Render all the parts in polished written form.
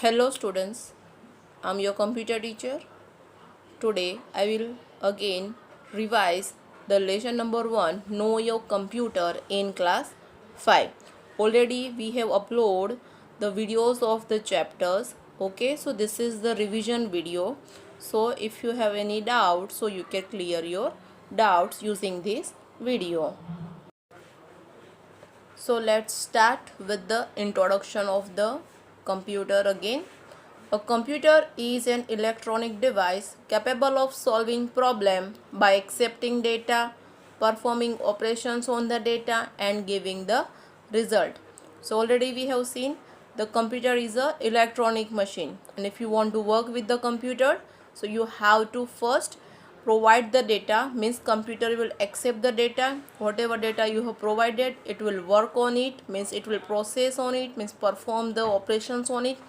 Hello students, I'm your computer teacher. Today I will again revise the lesson number 1, Know Your Computer, in class 5. Already we have uploaded the videos of the chapters. Okay, so this is the revision video. So if you have any doubts, so you can clear your doubts using this video. So let's start with the introduction of the computer again. A computer is an electronic device capable of solving problems by accepting data, performing operations on the data and giving the result. So already we have seen the computer is a electronic machine, and if you want to work with the computer, so you have to first provide the data, means computer will accept the data, whatever data you have provided it will work on it, means it will process on it, means perform the operations on it,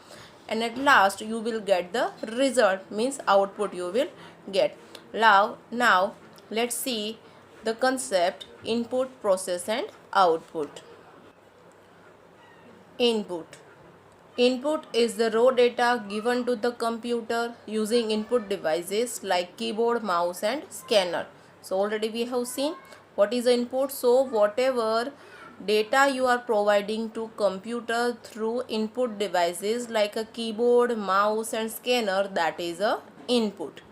and at last you will get the result, means output you will get. Now let's see the concept input, process and output. Input is the raw data given to the computer using input devices like keyboard, mouse and scanner. So already we have seen what is the input. So whatever data you are providing to computer through input devices like a keyboard, mouse and scanner, that is a input.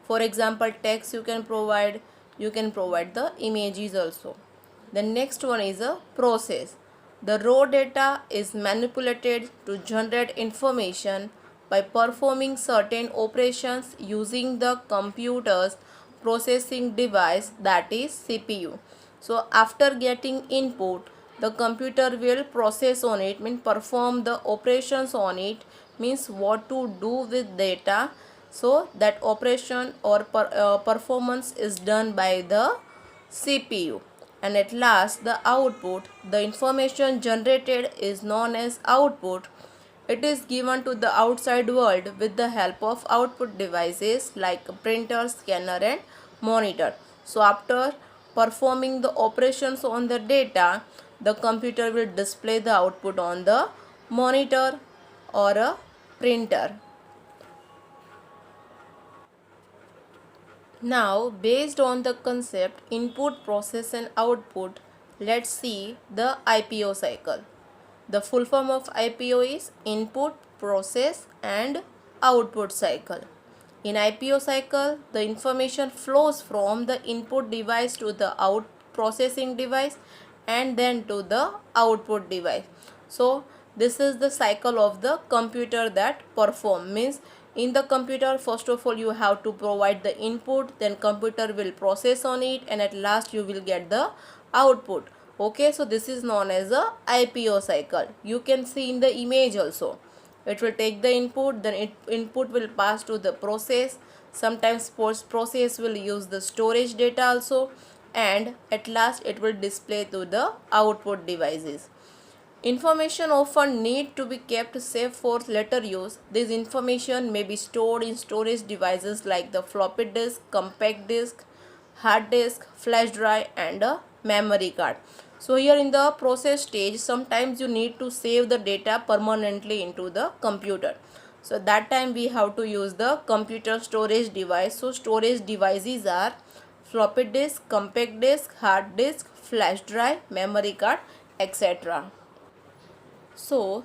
For example, text you can provide the images also. The next one is a process. The raw data is manipulated to generate information by performing certain operations using the computer's processing device, that is CPU. So after getting input, the computer will process on it, means perform the operations on it, means what to do with data. So that operation or performance is done by the CPU. And at last the output, the information generated is known as output. It is given to the outside world with the help of output devices like printer, scanner and monitor. So after performing the operations on the data, the computer will display the output on the monitor or a printer. Now, based on the concept input, process and output, let's see the IPO cycle. The full form of IPO is input, process and output cycle. In IPO cycle, the information flows from the input device to the out processing device and then to the output device. So this is the cycle of the computer that perform, means in the computer first of all you have to provide the input, then computer will process on it and at last you will get the output. Okay, so this is known as a IPO cycle. You can see in the image also. It will take the input, then input will pass to the process. Sometimes process will use the storage data also, and at last it will display to the output devices. Information often need to be kept safe for later use. This information may be stored in storage devices like the floppy disk, compact disk, hard disk, flash drive and a memory card. So here in the process stage, sometimes you need to save the data permanently into the computer. So that time we have to use the computer storage device. So storage devices are floppy disk, compact disk, hard disk, flash drive, memory card, etc. So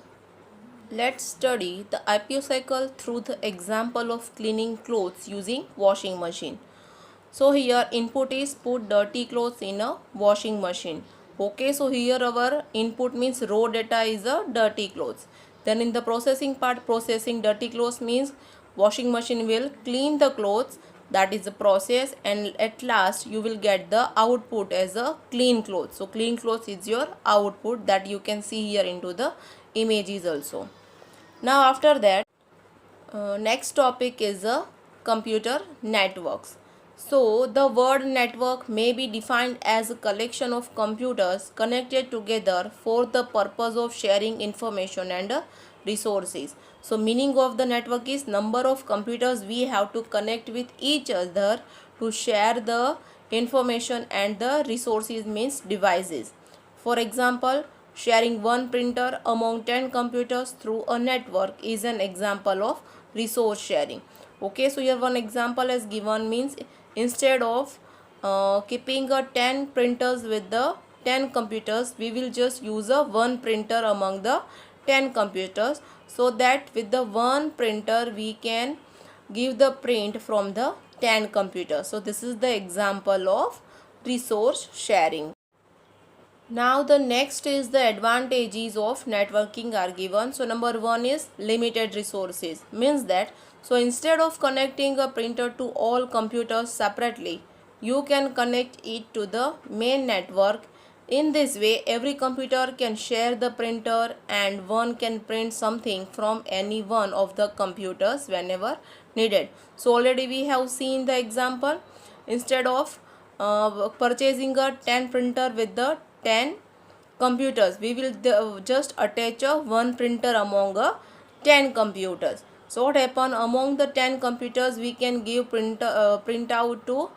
let's study the IPO cycle through the example of cleaning clothes using washing machine. So here input is put dirty clothes in a washing machine. Okay, so here our input means raw data is a dirty clothes. Then in the processing part, processing dirty clothes means washing machine will clean the clothes, that is the process, and at last you will get the output as a clean clothes. So clean clothes is your output that you can see here into the images also. Now after that, next topic is a computer networks. So the word network may be defined as a collection of computers connected together for the purpose of sharing information and resources. So meaning of the network is number of computers we have to connect with each other to share the information and the resources, means devices. For example, sharing one printer among 10 computers through a network is an example of resource sharing. Okay, so here one example is given, means instead of keeping a 10 printers with the 10 computers, we will just use a one printer among the 10 computers, so that with the one printer we can give the print from the 10 computers. So this is the example of resource sharing. Now the next is the advantages of networking are given. So number one is limited resources, means that so instead of connecting a printer to all computers separately, you can connect it to the main network. In this way, every computer can share the printer and one can print something from any one of the computers whenever needed. So already we have seen the example. Instead of purchasing a 10 printer with the 10 computers, we will just attach a one printer among 10 computers. So what happen, among the 10 computers we can give printout to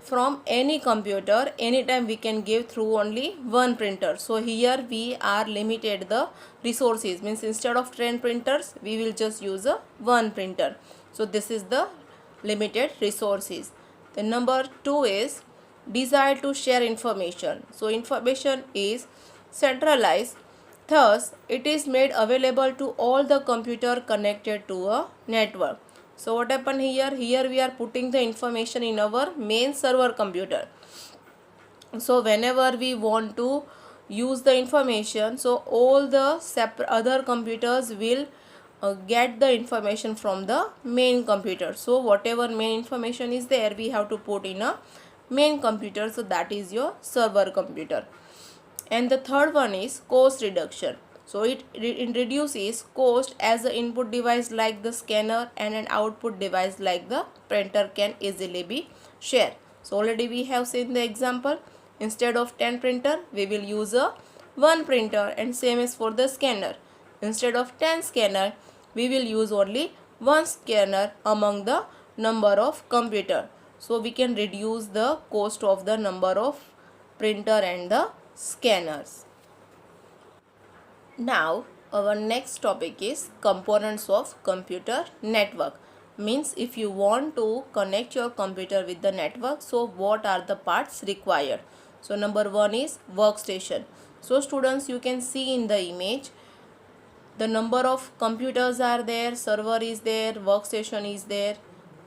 from any computer anytime, we can give through only one printer. So here we are limited the resources, means instead of 10 printers we will just use a one printer. So this is the limited resources. The number two is desire to share information. So information is centralized, thus it is made available to all the computer connected to a network. So what happened here? Here we are putting the information in our main server computer. So whenever we want to use the information, so all the other computers will get the information from the main computer. So whatever main information is there, we have to put in a main computer. So that is your server computer. And the third one is cost reduction. So it reduces cost, as the input device like the scanner and an output device like the printer can easily be shared. So already we have seen the example. Instead of 10 printer, we will use a one printer, and same is for the scanner. Instead of 10 scanner, we will use only one scanner among the number of computer. So we can reduce the cost of the number of printer and the scanners. Now our next topic is components of computer network. Means if you want to connect your computer with the network, so what are the parts required? So number one is workstation. So students, you can see in the image the number of computers are there, server is there, workstation is there.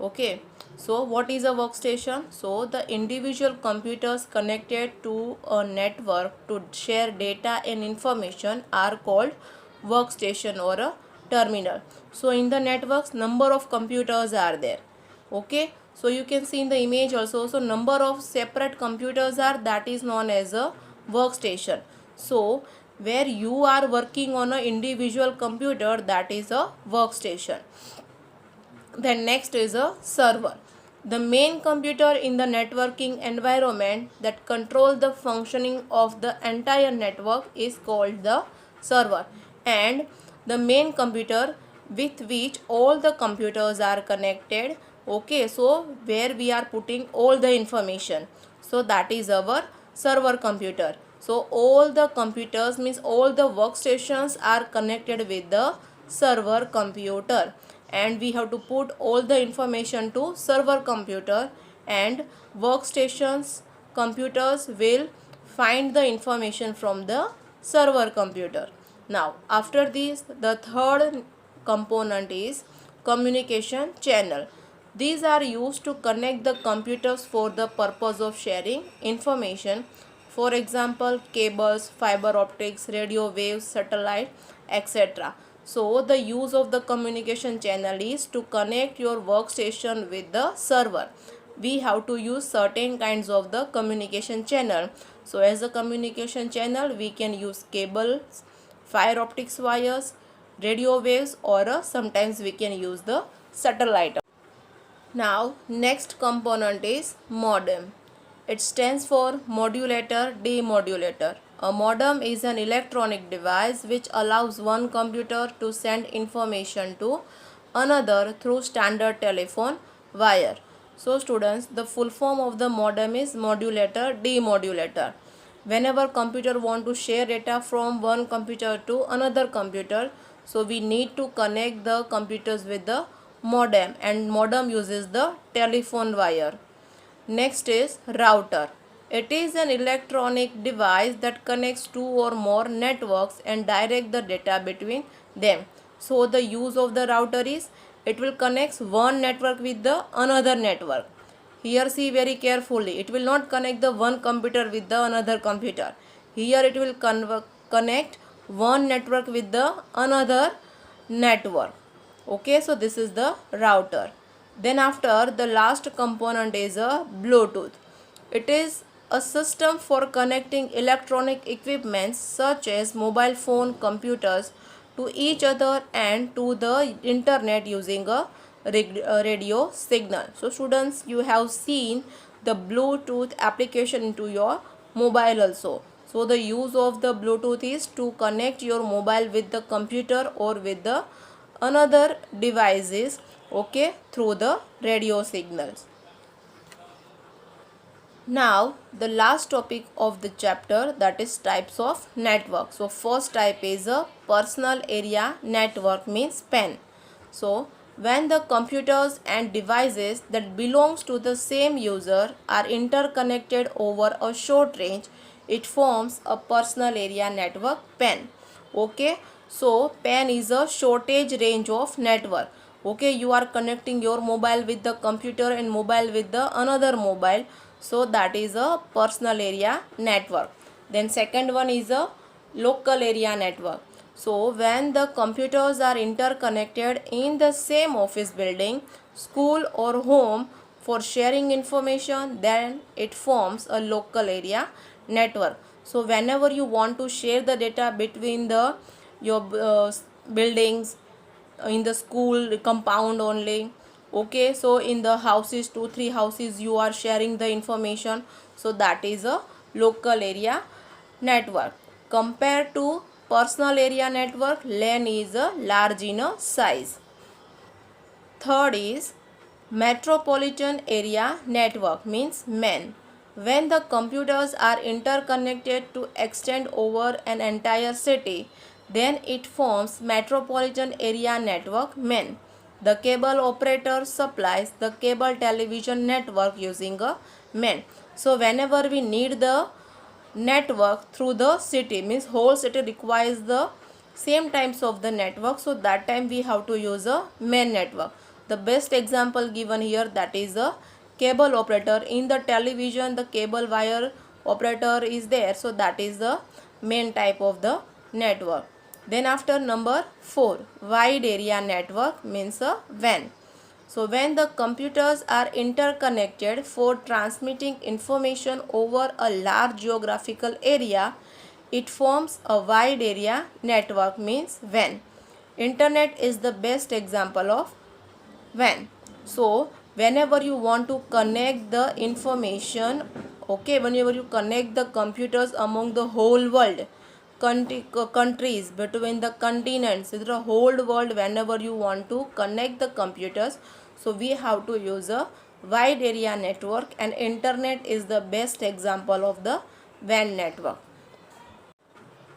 Okay, so what is a workstation? So the individual computers connected to a network to share data and information are called workstation or a terminal. So in the networks, number of computers are there. Okay, so you can see in the image also, so number of separate computers are, that is known as a workstation. So where you are working on an individual computer, that is a workstation. Then next is a server. The main computer in the networking environment that controls the functioning of the entire network is called the server, and the main computer with which all the computers are connected. Okay, so where we are putting all the information, so that is our server computer. So all the computers, means all the workstations are connected with the server computer, and we have to put all the information to server computer, and workstations computers will find the information from the server computer. Now after this, the third component is communication channel. These are used to connect the computers for the purpose of sharing information. For example, cables, fiber optics, radio waves, satellite, etc. So the use of the communication channel is to connect your workstation with the server. We have to use certain kinds of the communication channel. So as a communication channel, we can use cables, fiber optics wires, radio waves, or sometimes we can use the satellite. Now next component is modem. It stands for modulator demodulator. A modem is an electronic device which allows one computer to send information to another through standard telephone wire. So students, the full form of the modem is modulator demodulator. whenever computer want to share data from one computer to another computer, so we need to connect the computers with the modem, and modem uses the telephone wire. Next is router. It is an electronic device that connects two or more networks and direct the data between them. So the use of the router is, it will connect one network with the another network. Here see very carefully, it will not connect the one computer with the another computer. Here it will connect one network with the another network. Okay, so this is the router. Then after, the last component is a Bluetooth. It is a system for connecting electronic equipments such as mobile phone, computers to each other and to the internet using a radio signal. So students, you have seen the Bluetooth application into your mobile also. So the use of the Bluetooth is to connect your mobile with the computer or with the another devices, okay, through the radio signals. Now the last topic of the chapter, that is types of network. So first type is a personal area network, means PAN. So when the computers and devices that belongs to the same user are interconnected over a short range, it forms a personal area network, PAN. Okay, so PAN is a shortage range of network. Okay, you are connecting your mobile with the computer and mobile with the another mobile, so that is a personal area network. Then second one is a local area network. So when the computers are interconnected in the same office building, school or home for sharing information, then it forms a local area network. So whenever you want to share the data between the your buildings, in the school compound only, okay, so in the houses, 2-3 houses you are sharing the information, so that is a local area network. Compared to personal area network, LAN is a large in a size. Third is metropolitan area network, means MEN. When the computers are interconnected to extend over an entire city, then it forms metropolitan area network, MEN. The cable operator supplies the cable television network using a MEN. So whenever we need the network through the city, means whole city requires the same types of the network, so that time we have to use a main network. The best example given here, that is a cable operator. In the television, the cable wire operator is there, so that is the main type of the network. Then after number 4, wide area network, means a WAN. So when the computers are interconnected for transmitting information over a large geographical area, it forms a wide area network, means WAN. Internet is the best example of WAN. So whenever you want to connect the information, okay, whenever you connect the computers among the whole world, countries, between the continents, the whole world, whenever you want to connect the computers, so we have to use a wide area network, and internet is the best example of the WAN network.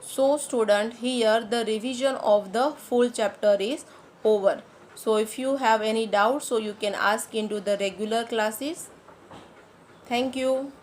So student, here the revision of the full chapter is over. So if you have any doubts, so you can ask into the regular classes. Thank you.